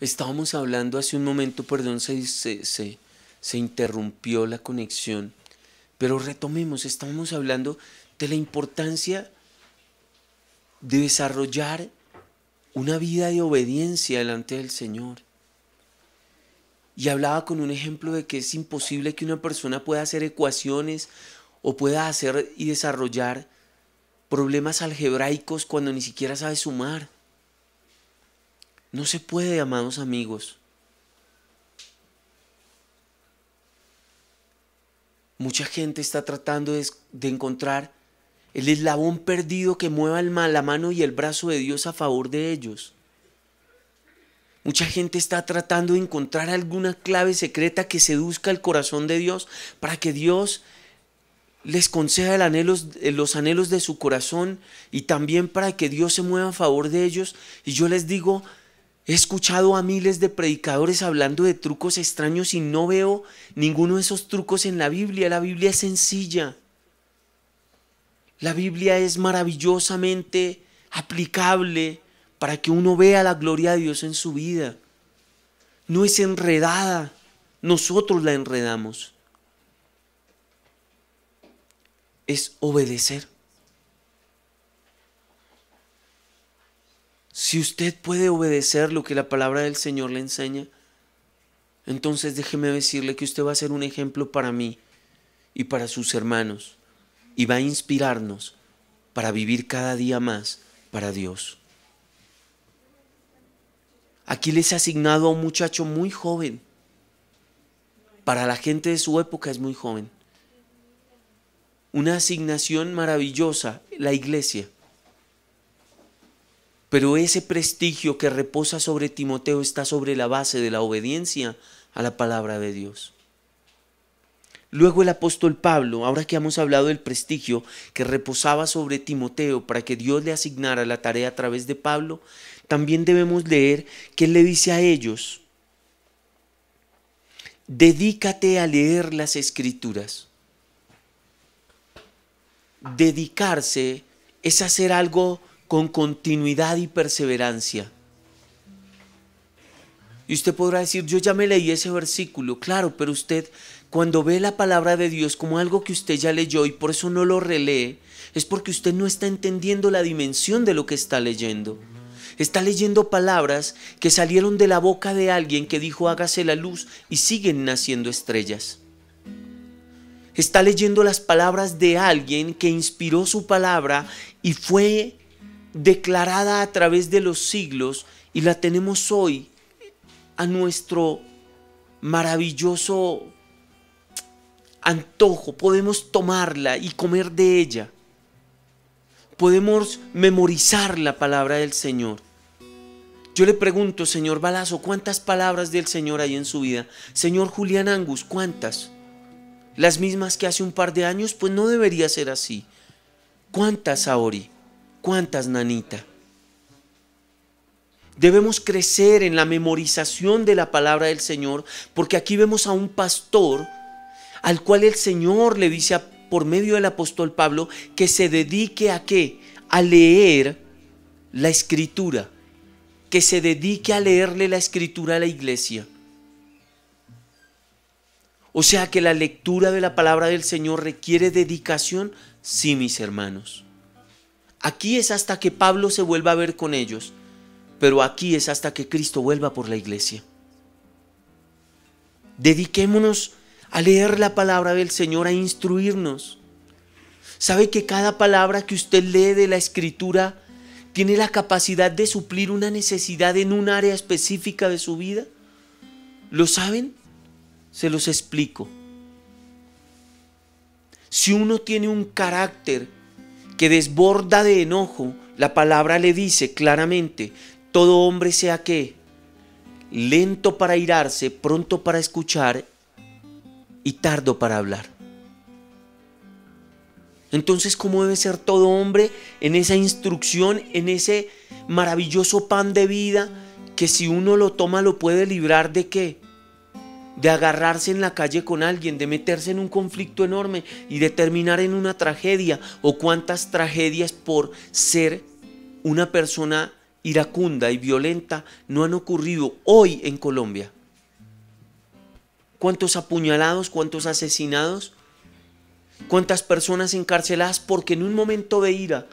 Estábamos hablando hace un momento, perdón, se interrumpió la conexión, pero retomemos, estábamos hablando de la importancia de desarrollar una vida de obediencia delante del Señor. Y hablaba con un ejemplo de que es imposible que una persona pueda hacer ecuaciones o pueda hacer y desarrollar problemas algebraicos cuando ni siquiera sabe sumar. No se puede, amados amigos. Mucha gente está tratando de encontrar el eslabón perdido que mueva la mano y el brazo de Dios a favor de ellos. Mucha gente está tratando de encontrar alguna clave secreta que seduzca el corazón de Dios para que Dios les conceda los anhelos de su corazón y también para que Dios se mueva a favor de ellos. Y yo les digo, he escuchado a miles de predicadores hablando de trucos extraños y no veo ninguno de esos trucos en la Biblia. La Biblia es sencilla. La Biblia es maravillosamente aplicable para que uno vea la gloria de Dios en su vida. No es enredada, nosotros la enredamos. Es obedecer. Si usted puede obedecer lo que la palabra del Señor le enseña, entonces déjeme decirle que usted va a ser un ejemplo para mí y para sus hermanos y va a inspirarnos para vivir cada día más para Dios. Aquí les he asignado a un muchacho muy joven. Para la gente de su época es muy joven. Una asignación maravillosa, la iglesia. Pero ese prestigio que reposa sobre Timoteo está sobre la base de la obediencia a la palabra de Dios. Luego el apóstol Pablo, ahora que hemos hablado del prestigio que reposaba sobre Timoteo para que Dios le asignara la tarea a través de Pablo, también debemos leer que él le dice a ellos: dedícate a leer las Escrituras. Dedicarse es hacer algo con continuidad y perseverancia. Y usted podrá decir, yo ya me leí ese versículo. Claro, pero usted cuando ve la palabra de Dios como algo que usted ya leyó y por eso no lo relee, es porque usted no está entendiendo la dimensión de lo que está leyendo. Está leyendo palabras que salieron de la boca de alguien que dijo hágase la luz y siguen naciendo estrellas. Está leyendo las palabras de alguien que inspiró su palabra y fue declarada a través de los siglos y la tenemos hoy a nuestro maravilloso antojo. Podemos tomarla y comer de ella. Podemos memorizar la palabra del Señor. Yo le pregunto, señor Balazo, ¿cuántas palabras del Señor hay en su vida? Señor Julián Angus, ¿cuántas? ¿Las mismas que hace un par de años? Pues no debería ser así. ¿Cuántas, Saori? ¿Cuántas, Nanita? Debemos crecer en la memorización de la palabra del Señor, porque aquí vemos a un pastor al cual el Señor le dice por medio del apóstol Pablo que se dedique a ¿qué? A leer la Escritura, que se dedique a leerle la Escritura a la iglesia. O sea que la lectura de la palabra del Señor requiere dedicación, sí, mis hermanos. Aquí es hasta que Pablo se vuelva a ver con ellos, pero aquí es hasta que Cristo vuelva por la iglesia. Dediquémonos a leer la palabra del Señor, a instruirnos. ¿Sabe que cada palabra que usted lee de la Escritura tiene la capacidad de suplir una necesidad en un área específica de su vida? ¿Lo saben? Se los explico. Si uno tiene un carácter que desborda de enojo, la palabra le dice claramente: todo hombre sea ¿qué? Lento para airarse, pronto para escuchar y tardo para hablar. Entonces, ¿cómo debe ser todo hombre en esa instrucción, en ese maravilloso pan de vida que si uno lo toma lo puede librar de qué? De agarrarse en la calle con alguien, de meterse en un conflicto enorme y de terminar en una tragedia? ¿O cuántas tragedias por ser una persona iracunda y violenta no han ocurrido hoy en Colombia? ¿Cuántos apuñalados, cuántos asesinados, cuántas personas encarceladas porque en un momento de ira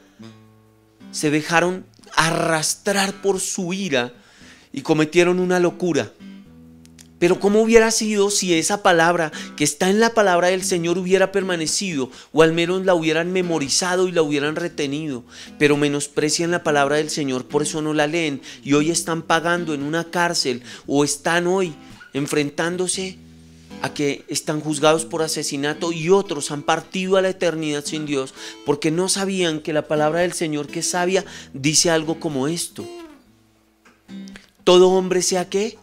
se dejaron arrastrar por su ira y cometieron una locura? Pero ¿cómo hubiera sido si esa palabra que está en la palabra del Señor hubiera permanecido, o al menos la hubieran memorizado y la hubieran retenido? Pero menosprecian la palabra del Señor, por eso no la leen, y hoy están pagando en una cárcel, o están hoy enfrentándose a que están juzgados por asesinato, y otros han partido a la eternidad sin Dios porque no sabían que la palabra del Señor, que es sabia, dice algo como esto: todo hombre sea ¿qué?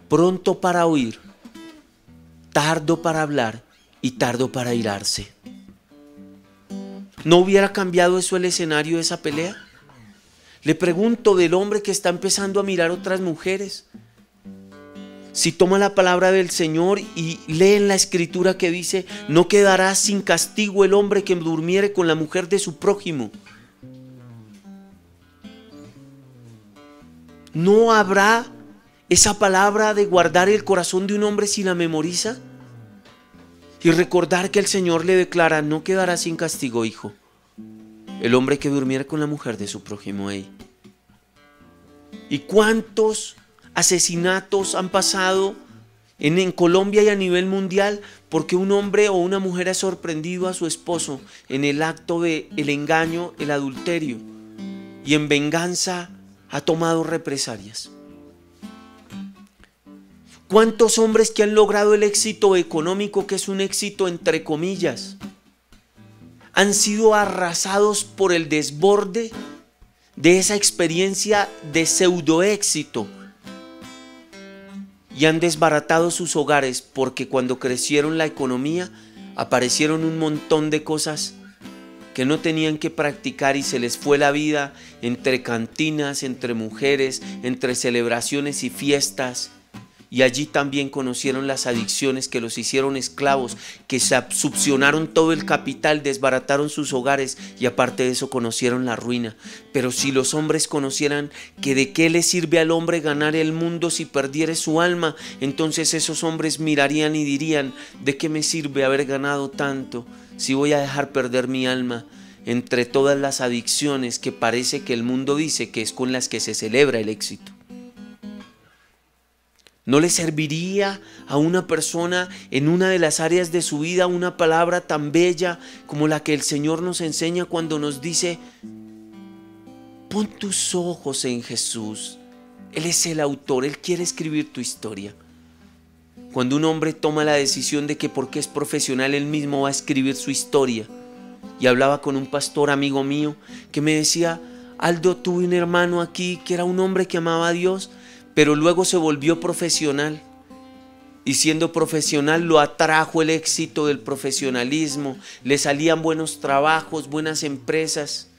Pronto para oír, tardo para hablar y tardo para airarse. ¿No hubiera cambiado eso el escenario de esa pelea? Le pregunto del hombre que está empezando a mirar otras mujeres. Si toma la palabra del Señor y lee en la escritura que dice: no quedará sin castigo el hombre que durmiere con la mujer de su prójimo. ¿No habrá esa palabra de guardar el corazón de un hombre si la memoriza? Y recordar que el Señor le declara: no quedará sin castigo, hijo, el hombre que durmiera con la mujer de su prójimo. ¿Y cuántos asesinatos han pasado en Colombia y a nivel mundial porque un hombre o una mujer ha sorprendido a su esposo en el acto del engaño, el adulterio, y en venganza ha tomado represalias? ¿Cuántos hombres que han logrado el éxito económico, que es un éxito entre comillas, han sido arrasados por el desborde de esa experiencia de pseudoéxito y han desbaratado sus hogares porque cuando crecieron la economía aparecieron un montón de cosas que no tenían que practicar y se les fue la vida entre cantinas, entre mujeres, entre celebraciones y fiestas? Y allí también conocieron las adicciones que los hicieron esclavos, que succionaron todo el capital, desbarataron sus hogares y aparte de eso conocieron la ruina. Pero si los hombres conocieran que de qué le sirve al hombre ganar el mundo si perdiere su alma, entonces esos hombres mirarían y dirían: ¿de qué me sirve haber ganado tanto si voy a dejar perder mi alma entre todas las adicciones que parece que el mundo dice que es con las que se celebra el éxito? ¿No le serviría a una persona en una de las áreas de su vida una palabra tan bella como la que el Señor nos enseña cuando nos dice: pon tus ojos en Jesús? Él es el autor, Él quiere escribir tu historia. Cuando un hombre toma la decisión de que porque es profesional él mismo va a escribir su historia. Y hablaba con un pastor amigo mío que me decía: Aldo, tuve un hermano aquí que era un hombre que amaba a Dios, pero luego se volvió profesional, y siendo profesional lo atrajo el éxito del profesionalismo, le salían buenos trabajos, buenas empresas.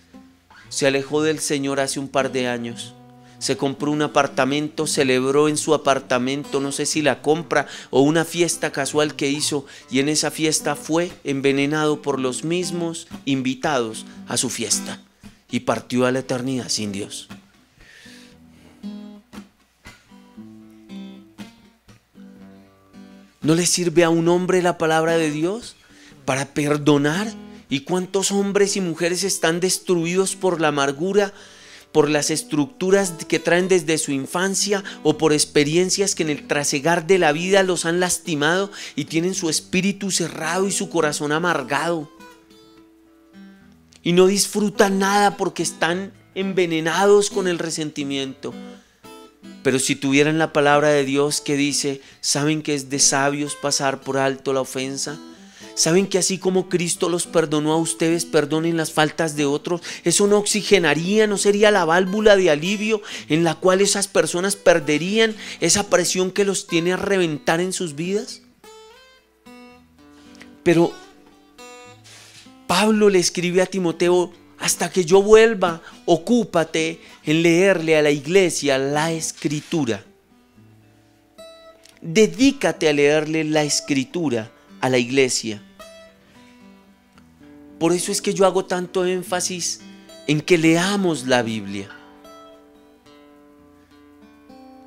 Se alejó del Señor hace un par de años, se compró un apartamento, celebró en su apartamento, no sé si la compra o una fiesta casual que hizo, y en esa fiesta fue envenenado por los mismos invitados a su fiesta y partió a la eternidad sin Dios. ¿No le sirve a un hombre la palabra de Dios para perdonar? ¿Y cuántos hombres y mujeres están destruidos por la amargura, por las estructuras que traen desde su infancia o por experiencias que en el trasegar de la vida los han lastimado y tienen su espíritu cerrado y su corazón amargado? Y no disfrutan nada porque están envenenados con el resentimiento. Pero si tuvieran la palabra de Dios que dice: ¿saben que es de sabios pasar por alto la ofensa? ¿Saben que así como Cristo los perdonó a ustedes, perdonen las faltas de otros? ¿Eso no oxigenaría, no sería la válvula de alivio en la cual esas personas perderían esa presión que los tiene a reventar en sus vidas? Pero Pablo le escribe a Timoteo: hasta que yo vuelva, ocúpate en leerle a la iglesia la Escritura. Dedícate a leerle la Escritura a la iglesia. Por eso es que yo hago tanto énfasis en que leamos la Biblia.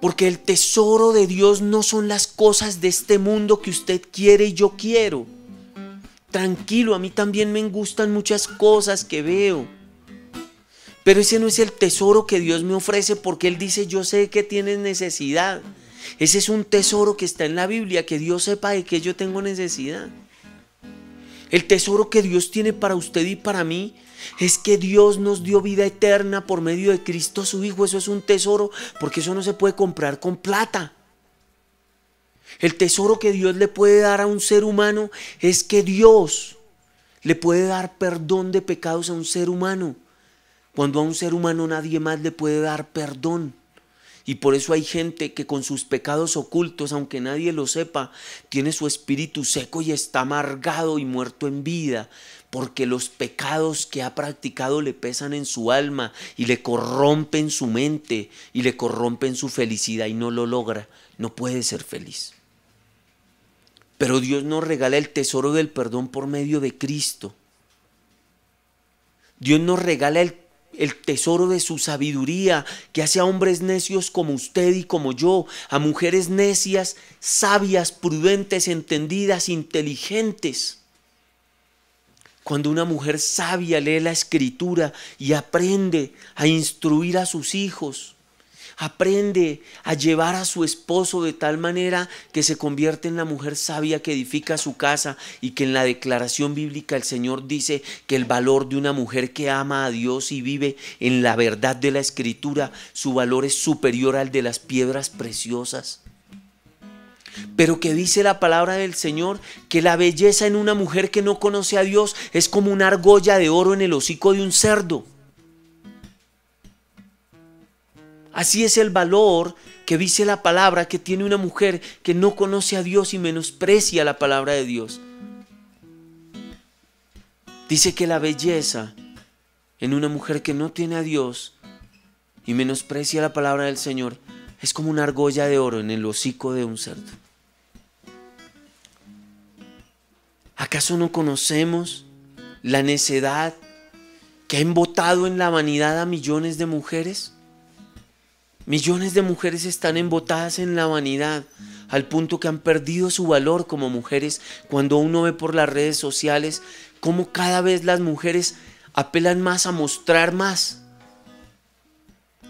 Porque el tesoro de Dios no son las cosas de este mundo que usted quiere y yo quiero. Tranquilo, a mí también me gustan muchas cosas que veo. Pero ese no es el tesoro que Dios me ofrece, porque Él dice: yo sé que tienes necesidad. Ese es un tesoro que está en la Biblia, que Dios sepa de que yo tengo necesidad. El tesoro que Dios tiene para usted y para mí es que Dios nos dio vida eterna por medio de Cristo su Hijo. Eso es un tesoro, porque eso no se puede comprar con plata. El tesoro que Dios le puede dar a un ser humano es que Dios le puede dar perdón de pecados a un ser humano, cuando a un ser humano nadie más le puede dar perdón. Y por eso hay gente que con sus pecados ocultos, aunque nadie lo sepa, tiene su espíritu seco y está amargado y muerto en vida, porque los pecados que ha practicado le pesan en su alma y le corrompen su mente y le corrompen su felicidad, y no lo logra, no puede ser feliz. Pero Dios nos regala el tesoro del perdón por medio de Cristo. Dios nos regala el tesoro de su sabiduría, que hace a hombres necios como usted y como yo, a mujeres necias, sabias, prudentes, entendidas, inteligentes. Cuando una mujer sabia lee la Escritura y aprende a instruir a sus hijos, aprende a llevar a su esposo de tal manera que se convierte en la mujer sabia que edifica su casa, y que en la declaración bíblica el Señor dice que el valor de una mujer que ama a Dios y vive en la verdad de la Escritura, su valor es superior al de las piedras preciosas. Pero que dice la palabra del Señor que la belleza en una mujer que no conoce a Dios es como una argolla de oro en el hocico de un cerdo. Así es el valor que dice la palabra que tiene una mujer que no conoce a Dios y menosprecia la palabra de Dios. Dice que la belleza en una mujer que no tiene a Dios y menosprecia la palabra del Señor es como una argolla de oro en el hocico de un cerdo. ¿Acaso no conocemos la necedad que ha embotado en la vanidad a millones de mujeres? Millones de mujeres están embotadas en la vanidad, al punto que han perdido su valor como mujeres. Cuando uno ve por las redes sociales cómo cada vez las mujeres apelan más a mostrar más,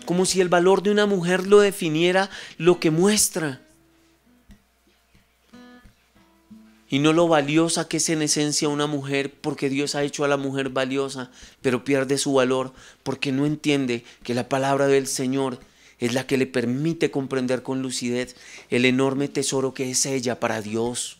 como si el valor de una mujer lo definiera lo que muestra, y no lo valiosa que es en esencia una mujer, porque Dios ha hecho a la mujer valiosa, pero pierde su valor porque no entiende que la palabra del Señor es la que le permite comprender con lucidez el enorme tesoro que es ella para Dios.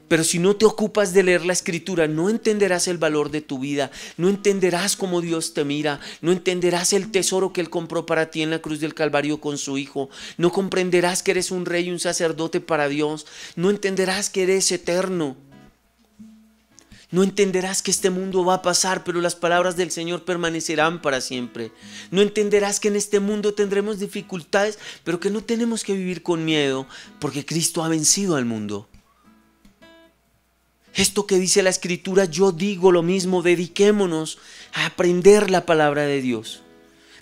Pero si no te ocupas de leer la Escritura, no entenderás el valor de tu vida, no entenderás cómo Dios te mira, no entenderás el tesoro que Él compró para ti en la cruz del Calvario con su Hijo, no comprenderás que eres un rey y un sacerdote para Dios, no entenderás que eres eterno. No entenderás que este mundo va a pasar, pero las palabras del Señor permanecerán para siempre. No entenderás que en este mundo tendremos dificultades, pero que no tenemos que vivir con miedo, porque Cristo ha vencido al mundo. Esto que dice la Escritura, yo digo lo mismo: dediquémonos a aprender la palabra de Dios.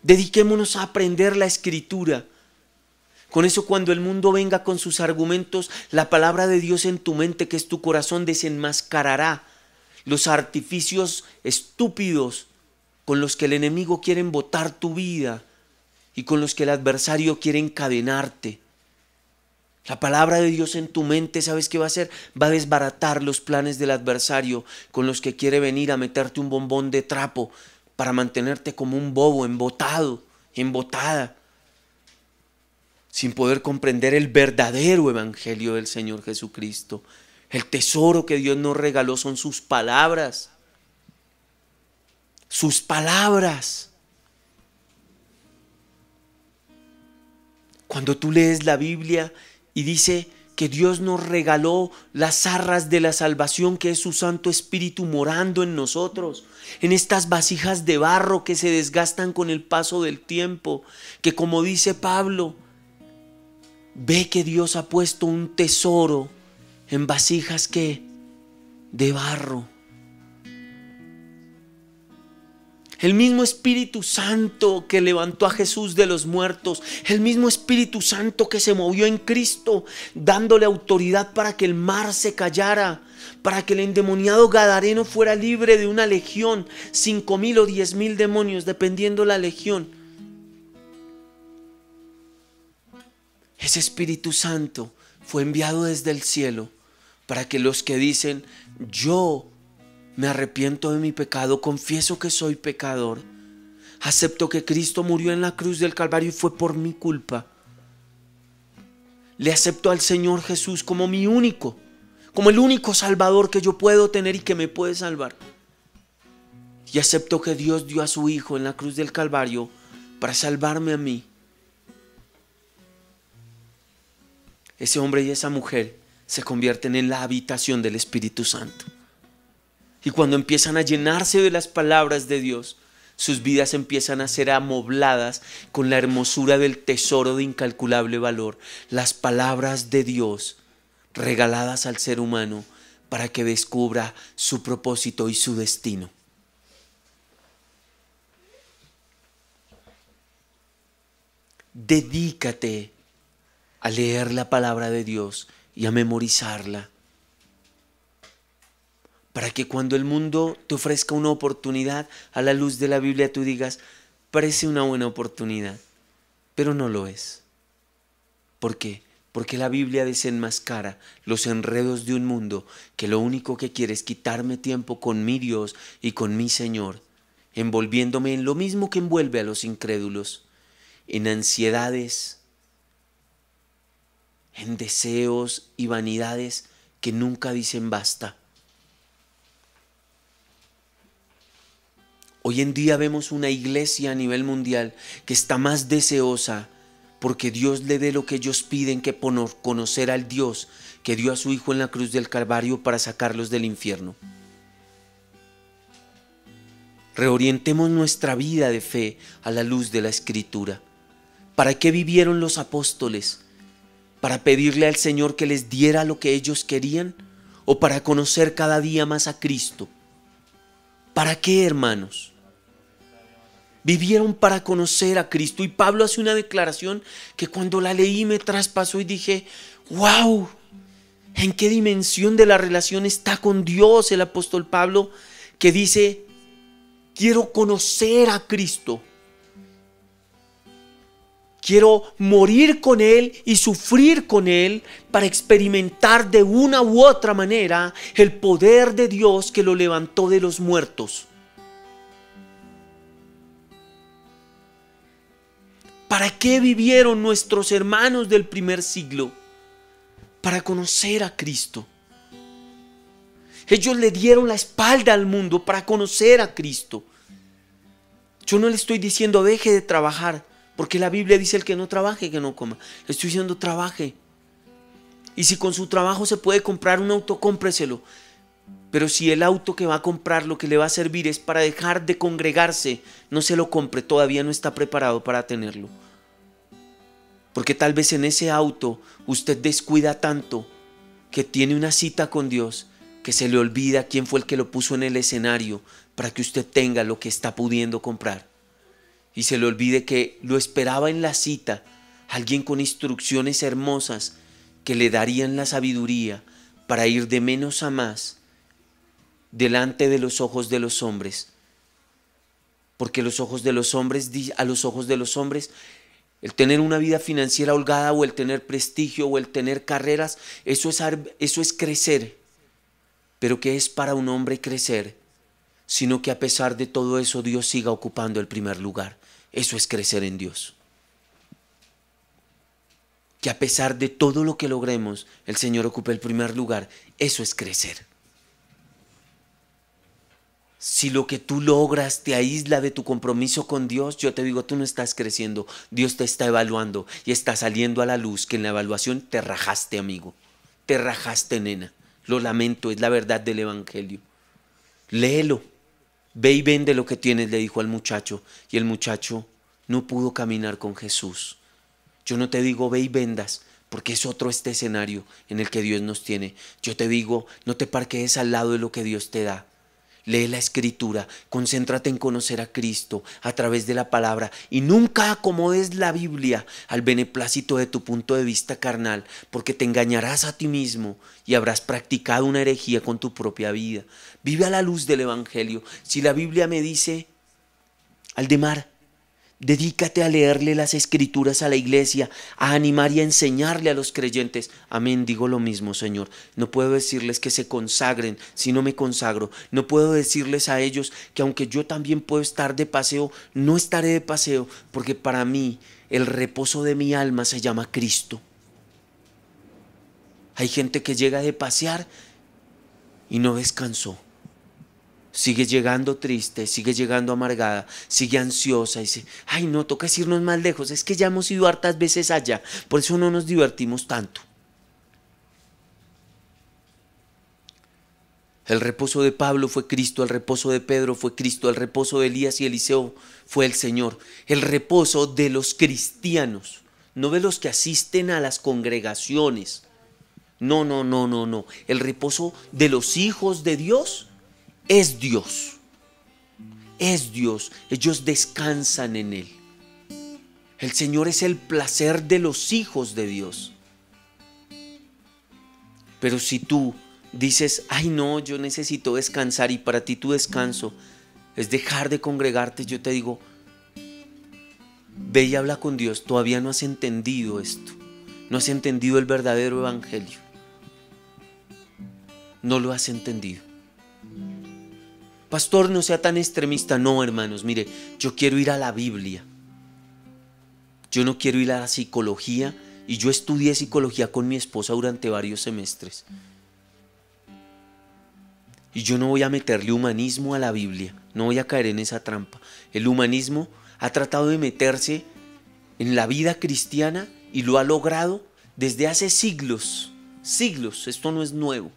Dediquémonos a aprender la Escritura. Con eso, cuando el mundo venga con sus argumentos, la palabra de Dios en tu mente, que es tu corazón, desenmascarará los artificios estúpidos con los que el enemigo quiere embotar tu vida y con los que el adversario quiere encadenarte. La palabra de Dios en tu mente, ¿sabes qué va a hacer? Va a desbaratar los planes del adversario con los que quiere venir a meterte un bombón de trapo para mantenerte como un bobo, embotado, embotada, sin poder comprender el verdadero evangelio del Señor Jesucristo. El tesoro que Dios nos regaló son sus palabras. Sus palabras. Cuando tú lees la Biblia y dice que Dios nos regaló las arras de la salvación, que es su Santo Espíritu morando en nosotros, en estas vasijas de barro que se desgastan con el paso del tiempo, que, como dice Pablo, ve que Dios ha puesto un tesoro en vasijas que de barro. El mismo Espíritu Santo que levantó a Jesús de los muertos, el mismo Espíritu Santo que se movió en Cristo, dándole autoridad para que el mar se callara, para que el endemoniado gadareno fuera libre de una legión, 5,000 o 10,000 demonios, dependiendo la legión. Ese Espíritu Santo fue enviado desde el cielo para que los que dicen: yo me arrepiento de mi pecado, confieso que soy pecador, acepto que Cristo murió en la cruz del Calvario y fue por mi culpa, le acepto al Señor Jesús como mi único, como el único Salvador que yo puedo tener y que me puede salvar, y acepto que Dios dio a su Hijo en la cruz del Calvario para salvarme a mí. Ese hombre y esa mujer se convierten en la habitación del Espíritu Santo. Y cuando empiezan a llenarse de las palabras de Dios, sus vidas empiezan a ser amobladas con la hermosura del tesoro de incalculable valor, las palabras de Dios regaladas al ser humano para que descubra su propósito y su destino. Dedícate a leer la palabra de Dios y a memorizarla, para que cuando el mundo te ofrezca una oportunidad a la luz de la Biblia tú digas: parece una buena oportunidad, pero no lo es. ¿Por qué? Porque la Biblia desenmascara los enredos de un mundo que lo único que quiere es quitarme tiempo con mi Dios y con mi Señor, envolviéndome en lo mismo que envuelve a los incrédulos, en ansiedades, en deseos y vanidades que nunca dicen basta. Hoy en día vemos una iglesia a nivel mundial que está más deseosa porque Dios le dé lo que ellos piden que por conocer al Dios que dio a su Hijo en la cruz del Calvario para sacarlos del infierno. Reorientemos nuestra vida de fe a la luz de la Escritura. ¿Para qué vivieron los apóstoles? ¿Para pedirle al Señor que les diera lo que ellos querían? ¿O para conocer cada día más a Cristo? ¿Para qué, hermanos? Vivieron para conocer a Cristo. Y Pablo hace una declaración que cuando la leí me traspasó y dije: ¡wow! ¿En qué dimensión de la relación está con Dios el apóstol Pablo? Que dice: quiero conocer a Cristo. Quiero morir con Él y sufrir con Él para experimentar de una u otra manera el poder de Dios que lo levantó de los muertos. ¿Para qué vivieron nuestros hermanos del primer siglo? Para conocer a Cristo. Ellos le dieron la espalda al mundo para conocer a Cristo. Yo no le estoy diciendo deje de trabajar, porque la Biblia dice: el que no trabaje, que no coma. Le estoy diciendo: trabaje. Y si con su trabajo se puede comprar un auto, cómpreselo. Pero si el auto que va a comprar lo que le va a servir es para dejar de congregarse, no se lo compre, todavía no está preparado para tenerlo. Porque tal vez en ese auto usted descuida tanto que tiene una cita con Dios que se le olvida quién fue el que lo puso en el escenario para que usted tenga lo que está pudiendo comprar. Y se le olvide que lo esperaba en la cita alguien con instrucciones hermosas que le darían la sabiduría para ir de menos a más delante de los ojos de los hombres. Porque a los ojos de los hombres, el tener una vida financiera holgada o el tener prestigio o el tener carreras, eso es crecer. Pero ¿qué es para un hombre crecer? Sino que a pesar de todo eso Dios siga ocupando el primer lugar. Eso es crecer en Dios. Que a pesar de todo lo que logremos, el Señor ocupe el primer lugar. Eso es crecer. Si lo que tú logras te aísla de tu compromiso con Dios, yo te digo, tú no estás creciendo. Dios te está evaluando y está saliendo a la luz que en la evaluación te rajaste, amigo. Te rajaste, nena. Lo lamento, es la verdad del Evangelio. Léelo. Ve y vende lo que tienes, le dijo al muchacho. Y el muchacho no pudo caminar con Jesús. Yo no te digo ve y vendas, porque es otro escenario en el que Dios nos tiene. Yo te digo, no te parquees al lado de lo que Dios te da. Lee la escritura, concéntrate en conocer a Cristo a través de la palabra y nunca acomodes la Biblia al beneplácito de tu punto de vista carnal, porque te engañarás a ti mismo y habrás practicado una herejía con tu propia vida. Vive a la luz del Evangelio. Si la Biblia me dice, Aldemar, dedícate a leerle las escrituras a la iglesia, a animar y a enseñarle a los creyentes. Amén, digo lo mismo, Señor. No puedo decirles que se consagren si no me consagro. No puedo decirles a ellos que aunque yo también puedo estar de paseo, no estaré de paseo, porque para mí el reposo de mi alma se llama Cristo. Hay gente que llega de pasear y no descansó. Sigue llegando triste, sigue llegando amargada, sigue ansiosa y dice, ay no, toca irnos más lejos, es que ya hemos ido hartas veces allá, por eso no nos divertimos tanto. El reposo de Pablo fue Cristo, el reposo de Pedro fue Cristo, el reposo de Elías y Eliseo fue el Señor. El reposo de los cristianos, no de los que asisten a las congregaciones. No. El reposo de los hijos de Dios es Dios. Es Dios. Ellos descansan en Él. El Señor es el placer de los hijos de Dios. Pero si tú dices, ay no, yo necesito descansar, y para ti tu descanso es dejar de congregarte, yo te digo, ve y habla con Dios. Todavía no has entendido esto. No has entendido el verdadero evangelio. No lo has entendido. Pastor, no sea tan extremista. No, hermanos, mire, yo quiero ir a la Biblia. Yo no quiero ir a la psicología, y yo estudié psicología con mi esposa durante varios semestres. Y yo no voy a meterle humanismo a la Biblia, no voy a caer en esa trampa. El humanismo ha tratado de meterse en la vida cristiana y lo ha logrado desde hace siglos, esto no es nuevo.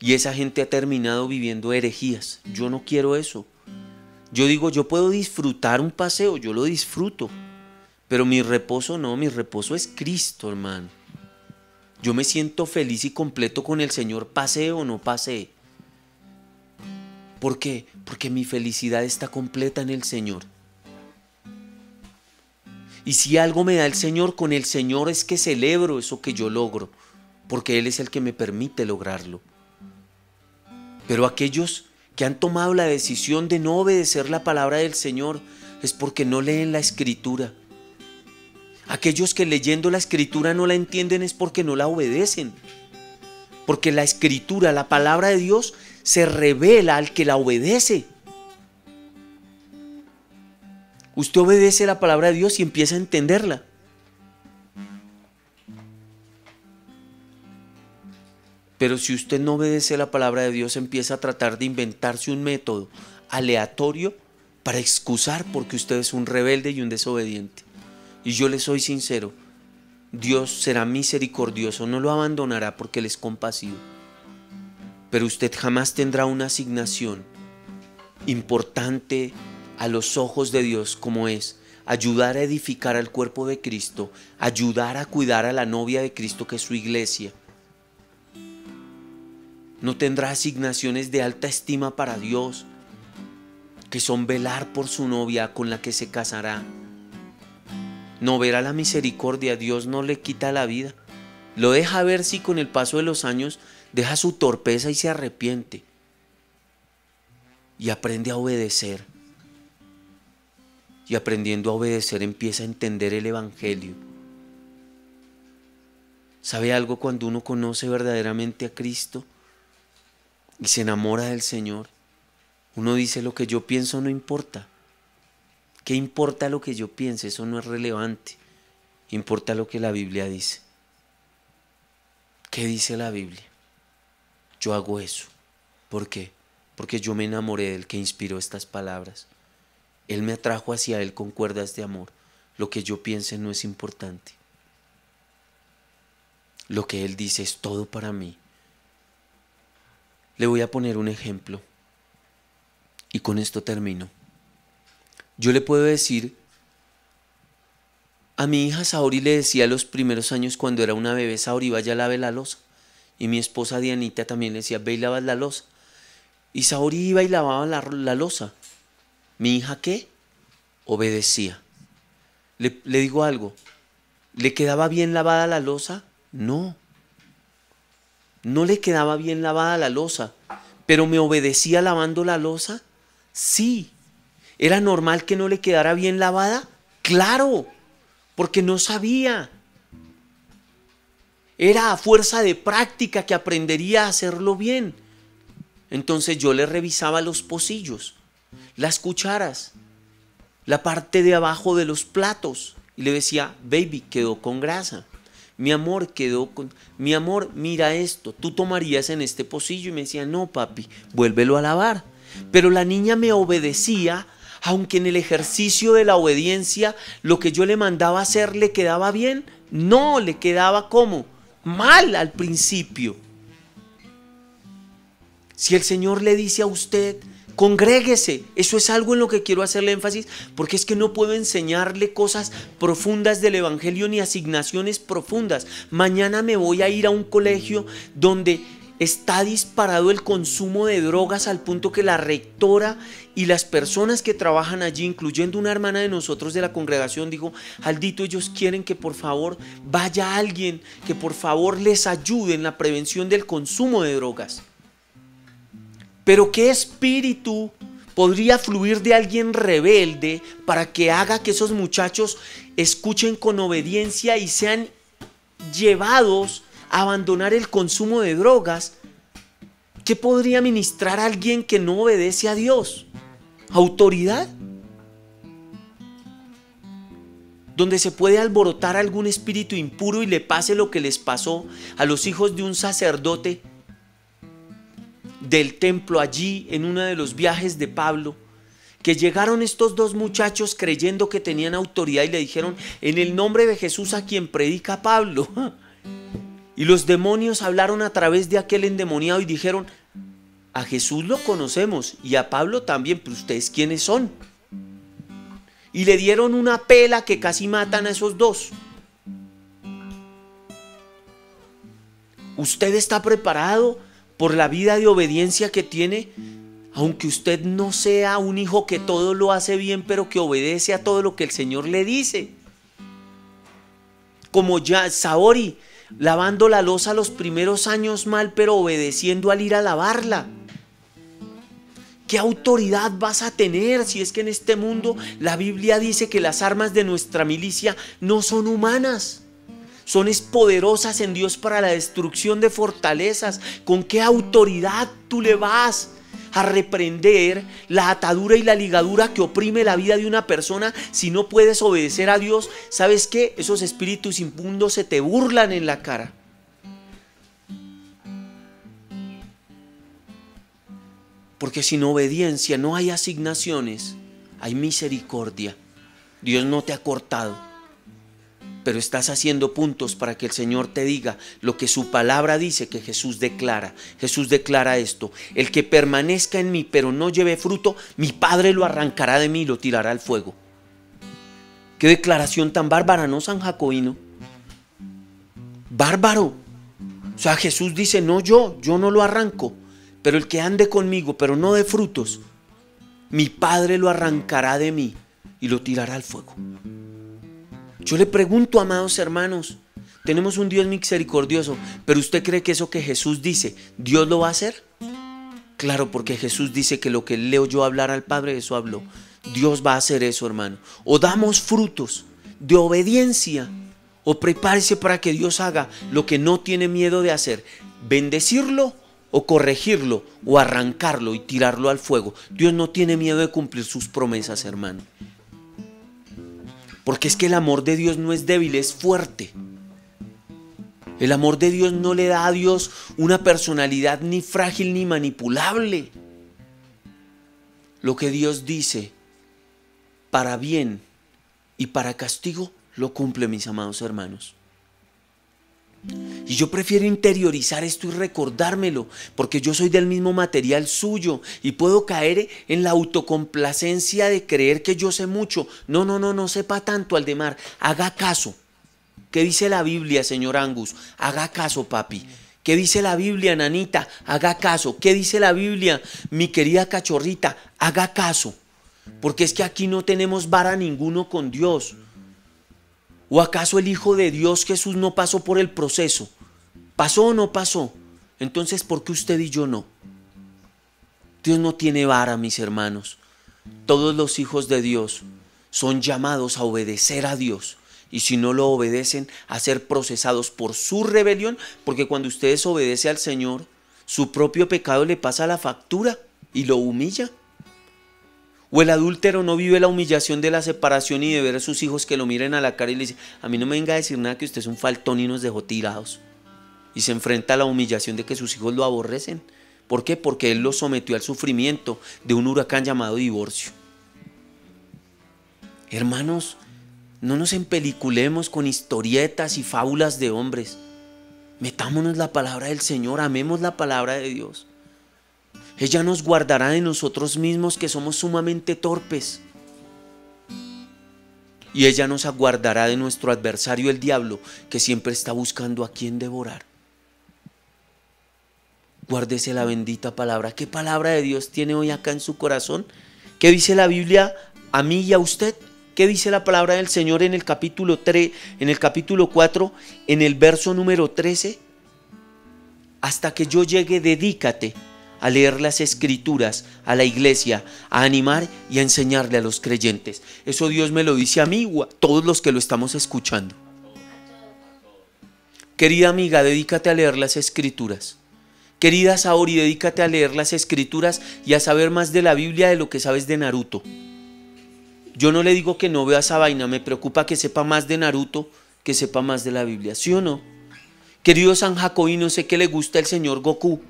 Y esa gente ha terminado viviendo herejías. Yo no quiero eso. Yo digo, yo puedo disfrutar un paseo, yo lo disfruto, pero mi reposo no, mi reposo es Cristo, hermano. Yo me siento feliz y completo con el Señor, pasee o no pasee. ¿Por qué? Porque mi felicidad está completa en el Señor. Y si algo me da el Señor, con el Señor es que celebro eso que yo logro, porque Él es el que me permite lograrlo. Pero aquellos que han tomado la decisión de no obedecer la palabra del Señor es porque no leen la Escritura. Aquellos que leyendo la Escritura no la entienden es porque no la obedecen. Porque la Escritura, la palabra de Dios, se revela al que la obedece. Usted obedece la palabra de Dios y empieza a entenderla. Pero si usted no obedece la palabra de Dios, empieza a tratar de inventarse un método aleatorio para excusar porque usted es un rebelde y un desobediente. Y yo le soy sincero, Dios será misericordioso, no lo abandonará porque Él es compasivo. Pero usted jamás tendrá una asignación importante a los ojos de Dios, como es ayudar a edificar al cuerpo de Cristo, ayudar a cuidar a la novia de Cristo, que es su iglesia. No tendrá asignaciones de alta estima para Dios, que son velar por su novia con la que se casará. No verá la misericordia. Dios no le quita la vida. Lo deja ver si con el paso de los años deja su torpeza y se arrepiente. Y aprende a obedecer. Y aprendiendo a obedecer empieza a entender el evangelio. ¿Sabe algo? Cuando uno conoce verdaderamente a Cristo y se enamora del Señor, uno dice, lo que yo pienso no importa. ¿Qué importa lo que yo piense? Eso no es relevante. Importa lo que la Biblia dice. ¿Qué dice la Biblia? Yo hago eso. ¿Por qué? Porque yo me enamoré del que inspiró estas palabras. Él me atrajo hacia Él con cuerdas de amor. Lo que yo piense no es importante. Lo que Él dice es todo para mí. Le voy a poner un ejemplo. Y con esto termino. Yo le puedo decir, a mi hija Saori le decía los primeros años cuando era una bebé, Saori, vaya, lave la loza. Y mi esposa Dianita también le decía, ve y lavas la loza. Y Saori iba y lavaba la loza. ¿Mi hija qué? Obedecía. Le digo algo, ¿le quedaba bien lavada la loza? No. No le quedaba bien lavada la loza. ¿Pero me obedecía lavando la loza? Sí. ¿Era normal que no le quedara bien lavada? Claro, porque no sabía. Era a fuerza de práctica que aprendería a hacerlo bien. Entonces yo le revisaba los pocillos, las cucharas, la parte de abajo de los platos y le decía, baby, quedó con grasa. Mi amor, mi amor, mira esto, tú tomarías en este pocillo. Y me decía, no papi, vuélvelo a lavar. Pero la niña me obedecía, aunque en el ejercicio de la obediencia lo que yo le mandaba hacer le quedaba bien. No, le quedaba como mal al principio. Si el Señor le dice a usted, congréguese, eso es algo en lo que quiero hacerle énfasis, porque es que no puedo enseñarle cosas profundas del Evangelio ni asignaciones profundas. Mañana me voy a ir a un colegio donde está disparado el consumo de drogas al punto que la rectora y las personas que trabajan allí, incluyendo una hermana de nosotros de la congregación, dijo, Aldito, ellos quieren que por favor vaya alguien que por favor les ayude en la prevención del consumo de drogas. Pero ¿qué espíritu podría fluir de alguien rebelde para que haga que esos muchachos escuchen con obediencia y sean llevados a abandonar el consumo de drogas? ¿Qué podría ministrar a alguien que no obedece a Dios? ¿Autoridad? Donde se puede alborotar algún espíritu impuro y le pase lo que les pasó a los hijos de un sacerdote del templo allí en uno de los viajes de Pablo, que llegaron estos dos muchachos creyendo que tenían autoridad y le dijeron, en el nombre de Jesús a quien predica Pablo. Y los demonios hablaron a través de aquel endemoniado y dijeron, a Jesús lo conocemos y a Pablo también, pero ¿ustedes quiénes son? Y le dieron una pela que casi matan a esos dos. ¿Usted está preparado por la vida de obediencia que tiene? Aunque usted no sea un hijo que todo lo hace bien, pero que obedece a todo lo que el Señor le dice. Como ya Saori, lavando la loza los primeros años mal, pero obedeciendo al ir a lavarla. ¿Qué autoridad vas a tener si es que en este mundo la Biblia dice que las armas de nuestra milicia no son humanas? Son poderosas en Dios para la destrucción de fortalezas. ¿Con qué autoridad tú le vas a reprender la atadura y la ligadura que oprime la vida de una persona si no puedes obedecer a Dios? ¿Sabes qué? Esos espíritus inmundos se te burlan en la cara. Porque sin obediencia no hay asignaciones, hay misericordia. Dios no te ha cortado, pero estás haciendo puntos para que el Señor te diga lo que su palabra dice que Jesús declara. Jesús declara esto: el que permanezca en mí pero no lleve fruto, mi Padre lo arrancará de mí y lo tirará al fuego. Qué declaración tan bárbara, ¿no, San Jacobino? Bárbaro. O sea, Jesús dice, no, yo no lo arranco, pero el que ande conmigo pero no dé frutos, mi Padre lo arrancará de mí y lo tirará al fuego. Yo le pregunto, amados hermanos, tenemos un Dios misericordioso, pero ¿usted cree que eso que Jesús dice, Dios lo va a hacer? Claro, porque Jesús dice que lo que le oyó hablar al Padre, eso habló. Dios va a hacer eso, hermano. O damos frutos de obediencia, o prepárese para que Dios haga lo que no tiene miedo de hacer: bendecirlo, o corregirlo, o arrancarlo y tirarlo al fuego. Dios no tiene miedo de cumplir sus promesas, hermano. Porque es que el amor de Dios no es débil, es fuerte. El amor de Dios no le da a Dios una personalidad ni frágil ni manipulable. Lo que Dios dice para bien y para castigo, lo cumple, mis amados hermanos. Y yo prefiero interiorizar esto y recordármelo, porque yo soy del mismo material suyo y puedo caer en la autocomplacencia de creer que yo sé mucho. No sepa tanto, Aldemar. Haga caso. ¿Qué dice la Biblia, señor Angus? Haga caso, papi. ¿Qué dice la Biblia, nanita? Haga caso. ¿Qué dice la Biblia, mi querida cachorrita? Haga caso. Porque es que aquí no tenemos vara ninguno con Dios. ¿O acaso el Hijo de Dios Jesús no pasó por el proceso? ¿Pasó o no pasó? Entonces, ¿por qué usted y yo no? Dios no tiene vara, mis hermanos. Todos los hijos de Dios son llamados a obedecer a Dios. Y si no lo obedecen, a ser procesados por su rebelión. Porque cuando usted desobedece al Señor, su propio pecado le pasa la factura y lo humilla. O el adúltero no vive la humillación de la separación y de ver a sus hijos que lo miren a la cara y le dicen: a mí no me venga a decir nada, que usted es un faltón y nos dejó tirados. Y se enfrenta a la humillación de que sus hijos lo aborrecen. ¿Por qué? Porque él los sometió al sufrimiento de un huracán llamado divorcio. Hermanos, no nos empeliculemos con historietas y fábulas de hombres. Metámonos la palabra del Señor, amemos la palabra de Dios. Ella nos guardará de nosotros mismos, que somos sumamente torpes. Y ella nos guardará de nuestro adversario, el diablo, que siempre está buscando a quien devorar. Guárdese la bendita palabra. ¿Qué palabra de Dios tiene hoy acá en su corazón? ¿Qué dice la Biblia a mí y a usted? ¿Qué dice la palabra del Señor en el capítulo 3, en el capítulo 4, en el verso número 13? Hasta que yo llegue, dedícate a leer las escrituras a la iglesia, a animar y a enseñarle a los creyentes. Eso Dios me lo dice a mí o a todos los que lo estamos escuchando. Querida amiga, dedícate a leer las escrituras. Querida Saori, dedícate a leer las escrituras y a saber más de la Biblia de lo que sabes de Naruto. Yo no le digo que no vea esa vaina, me preocupa que sepa más de Naruto que sepa más de la Biblia, ¿sí o no? Querido San Jacobino, sé que le gusta el señor Goku.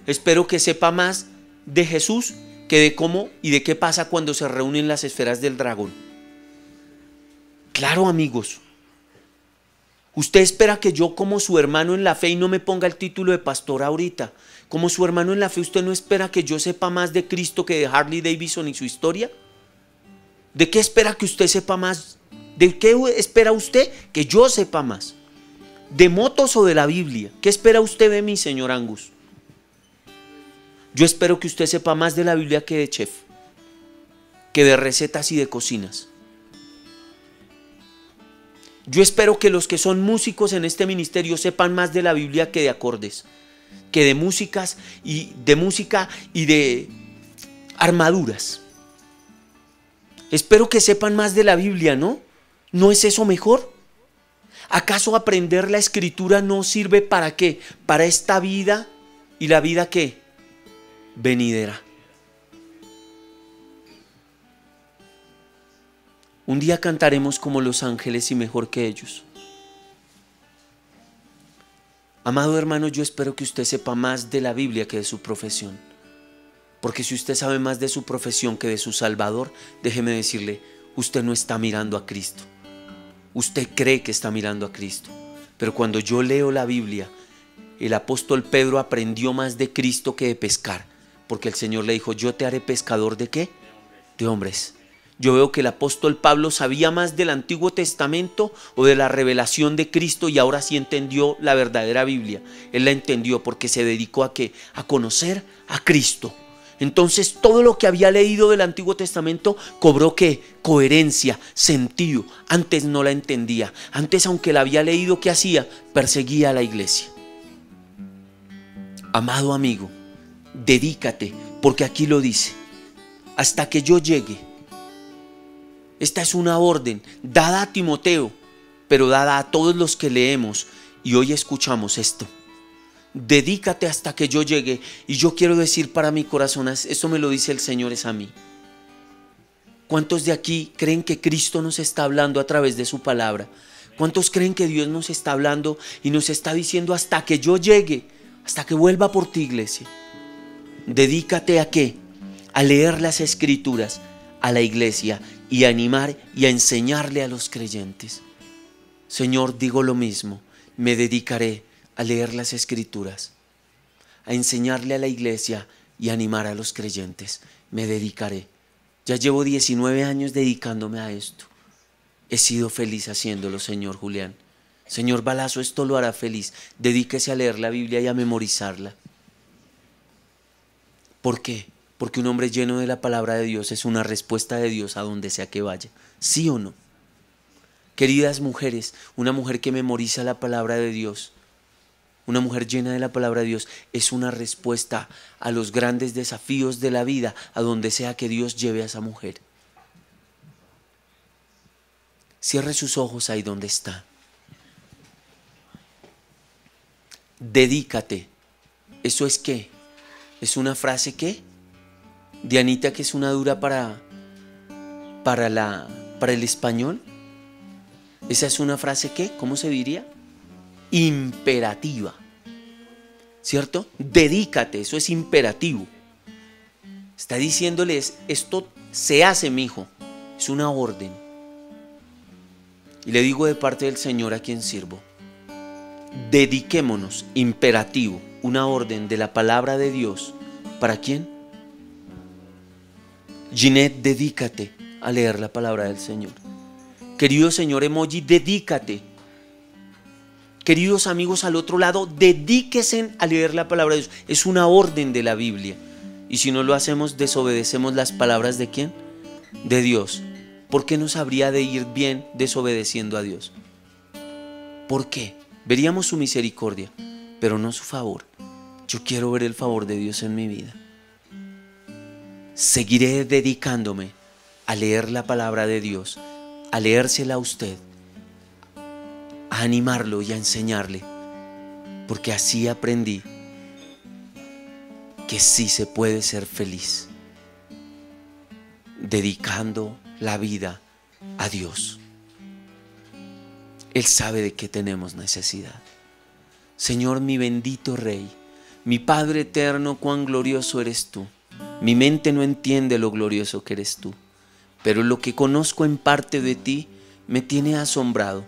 Espero que sepa más de Jesús que de cómo y de qué pasa cuando se reúnen las esferas del dragón. Claro, amigos. Usted espera que yo, como su hermano en la fe, y no me ponga el título de pastor ahorita, como su hermano en la fe, ¿usted no espera que yo sepa más de Cristo que de Harley Davidson y su historia? ¿De qué espera que usted sepa más? ¿De qué espera usted que yo sepa más? ¿De motos o de la Biblia? ¿Qué espera usted de mí, señor Angus? Yo espero que usted sepa más de la Biblia que de chef, que de recetas y de cocinas. Yo espero que los que son músicos en este ministerio sepan más de la Biblia que de acordes, que de música y de armaduras. Espero que sepan más de la Biblia, ¿no? ¿No es eso mejor? ¿Acaso aprender la escritura no sirve para qué? Para esta vida y la vida ¿qué? Venidera. Un día cantaremos como los ángeles y mejor que ellos. Amado hermano, yo espero que usted sepa más de la Biblia que de su profesión. Porque si usted sabe más de su profesión que de su Salvador, déjeme decirle, usted no está mirando a Cristo. Usted cree que está mirando a Cristo. Pero cuando yo leo la Biblia, el apóstol Pedro aprendió más de Cristo que de pescar. Porque el Señor le dijo, yo te haré pescador ¿de qué? De hombres. Yo veo que el apóstol Pablo sabía más del Antiguo Testamento o de la revelación de Cristo y ahora sí entendió la verdadera Biblia. Él la entendió porque se dedicó a ¿qué? A conocer a Cristo. Entonces todo lo que había leído del Antiguo Testamento cobró ¿qué? Coherencia, sentido. Antes no la entendía. Antes, aunque la había leído, ¿qué hacía? Perseguía a la iglesia. Amado amigo, dedícate, porque aquí lo dice, hasta que yo llegue. Esta es una orden dada a Timoteo, pero dada a todos los que leemos y hoy escuchamos esto. Dedícate hasta que yo llegue. Y yo quiero decir para mi corazón, esto me lo dice el Señor, es a mí. ¿Cuántos de aquí creen que Cristo nos está hablando a través de su palabra? ¿Cuántos creen que Dios nos está hablando y nos está diciendo hasta que yo llegue, hasta que vuelva por ti, iglesia? Dedícate a ¿qué? A leer las escrituras a la iglesia y a animar y a enseñarle a los creyentes. Señor, digo lo mismo, me dedicaré a leer las escrituras, a enseñarle a la iglesia y a animar a los creyentes. Me dedicaré. Ya llevo 19 años dedicándome a esto. He sido feliz haciéndolo, señor Julián. Señor Balazo, esto lo hará feliz. Dedíquese a leer la Biblia y a memorizarla. ¿Por qué? Porque un hombre lleno de la palabra de Dios es una respuesta de Dios a donde sea que vaya. ¿Sí o no? Queridas mujeres, una mujer que memoriza la palabra de Dios, una mujer llena de la palabra de Dios, es una respuesta a los grandes desafíos de la vida, a donde sea que Dios lleve a esa mujer. Cierre sus ojos ahí donde está. Dedícate. ¿Eso es qué? ¿Es una frase qué? Dianita, que es una dura para el español. ¿Esa es una frase qué? ¿Cómo se diría? Imperativa. ¿Cierto? Dedícate, eso es imperativo. Está diciéndoles, esto se hace, mijo. Es una orden. Y le digo de parte del Señor a quien sirvo. Dediquémonos, imperativo, una orden de la palabra de Dios. ¿Para quién? Ginette, dedícate a leer la palabra del Señor. Querido señor Emoji, dedícate. Queridos amigos al otro lado, dedíquense a leer la palabra de Dios. Es una orden de la Biblia. Y si no lo hacemos, desobedecemos las palabras ¿de quién? De Dios. ¿Por qué nos habría de ir bien desobedeciendo a Dios? ¿Por qué? Veríamos su misericordia, pero no su favor. Yo quiero ver el favor de Dios en mi vida. Seguiré dedicándome a leer la palabra de Dios, a leérsela a usted, a animarlo y a enseñarle, porque así aprendí que sí se puede ser feliz, dedicando la vida a Dios. Él sabe de qué tenemos necesidad. Señor, mi bendito Rey, mi Padre eterno, cuán glorioso eres tú. Mi mente no entiende lo glorioso que eres tú, pero lo que conozco en parte de ti me tiene asombrado.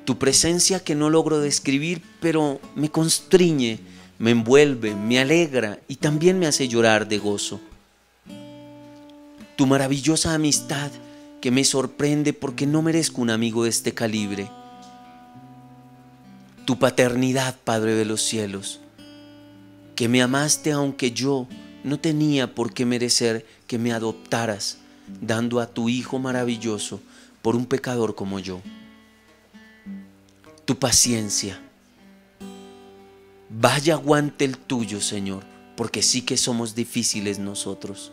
Tu presencia que no logro describir, pero me constriñe, me envuelve, me alegra y también me hace llorar de gozo. Tu maravillosa amistad que me sorprende porque no merezco un amigo de este calibre. Tu paternidad, Padre de los cielos, que me amaste aunque yo no tenía por qué merecer que me adoptaras, dando a tu Hijo maravilloso por un pecador como yo. Tu paciencia. Vaya aguante el tuyo, Señor, porque sí que somos difíciles nosotros.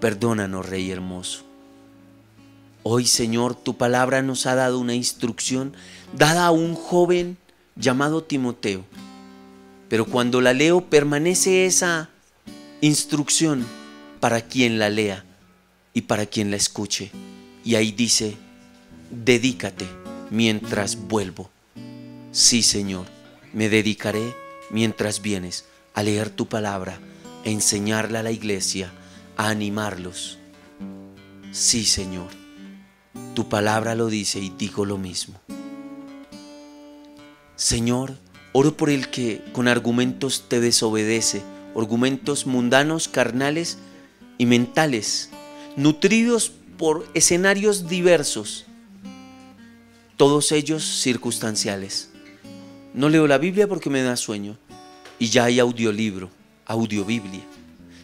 Perdónanos, Rey hermoso. Hoy, Señor, tu palabra nos ha dado una instrucción dada a un joven llamado Timoteo. Pero cuando la leo, permanece esa instrucción para quien la lea y para quien la escuche. Y ahí dice, dedícate mientras vuelvo. Sí, Señor, me dedicaré mientras vienes a leer tu palabra, a enseñarla a la iglesia, a animarlos. Sí, Señor, tu palabra lo dice y digo lo mismo. Señor, oro por el que con argumentos te desobedece, argumentos mundanos, carnales y mentales, nutridos por escenarios diversos, todos ellos circunstanciales. No leo la Biblia porque me da sueño y ya hay audiolibro, audiobiblia.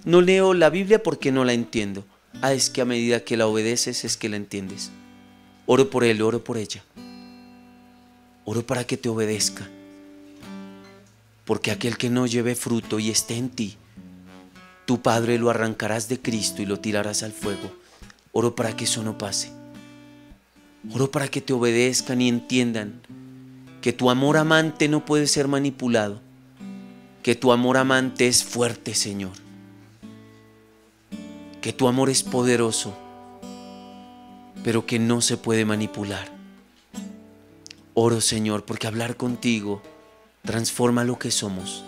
No leo la Biblia porque no la entiendo. Es que a medida que la obedeces es que la entiendes. Oro por él, oro por ella. Oro para que te obedezca. Porque aquel que no lleve fruto y esté en ti, tu Padre lo arrancarás de Cristo y lo tirarás al fuego. Oro para que eso no pase. Oro para que te obedezcan y entiendan que tu amor amante no puede ser manipulado, que tu amor amante es fuerte, Señor, que tu amor es poderoso, pero que no se puede manipular. Oro, Señor, porque hablar contigo transforma lo que somos.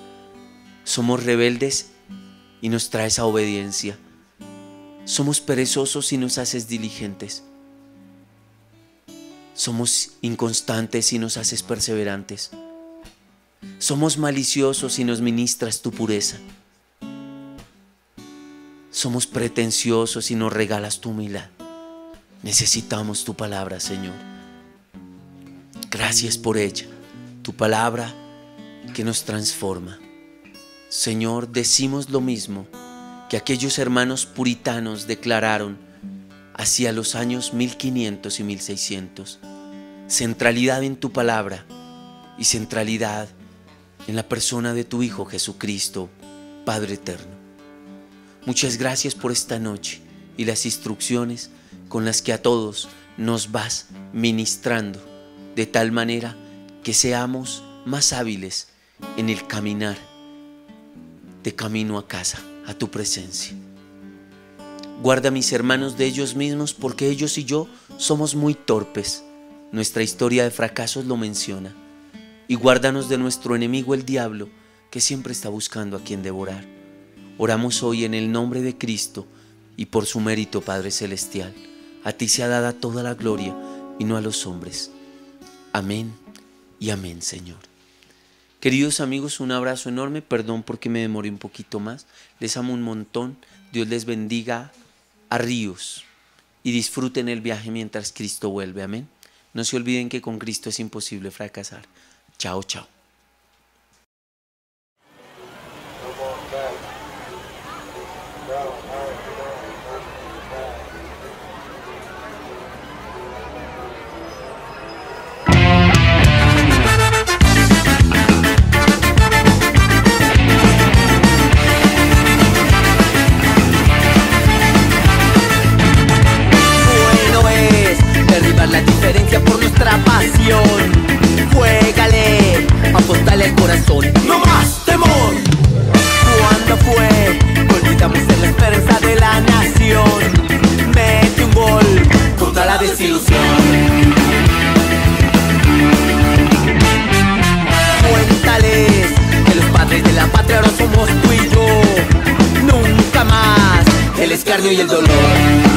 Somos rebeldes y nos traes a obediencia. Somos perezosos y nos haces diligentes. Somos inconstantes y nos haces perseverantes. Somos maliciosos y nos ministras tu pureza. Somos pretenciosos y nos regalas tu humildad. Necesitamos tu palabra, Señor. Gracias por ella, tu palabra que nos transforma. Señor, decimos lo mismo que aquellos hermanos puritanos declararon hacia los años 1500 y 1600. Centralidad en tu palabra y centralidad en la persona de tu Hijo Jesucristo, Padre eterno. Muchas gracias por esta noche y las instrucciones con las que a todos nos vas ministrando, de tal manera que seamos más hábiles en el caminar de camino a casa, a tu presencia. Guarda a mis hermanos de ellos mismos, porque ellos y yo somos muy torpes. Nuestra historia de fracasos lo menciona. Y guárdanos de nuestro enemigo el diablo, que siempre está buscando a quien devorar. Oramos hoy en el nombre de Cristo y por su mérito, Padre Celestial. A ti sea dada toda la gloria y no a los hombres. Amén y amén, Señor. Queridos amigos, un abrazo enorme. Perdón porque me demoré un poquito más. Les amo un montón. Dios les bendiga a ríos y disfruten el viaje mientras Cristo vuelve. Amén. No se olviden que con Cristo es imposible fracasar. Chao, chao. La diferencia por nuestra pasión. Juégale, apóstale al corazón. ¡No más temor! ¿Cuándo fue? Olvidamos en la esperanza de la nación. Mete un gol contra la desilusión. Cuéntales que los padres de la patria ahora somos tú y yo. Nunca más el escarnio y el dolor.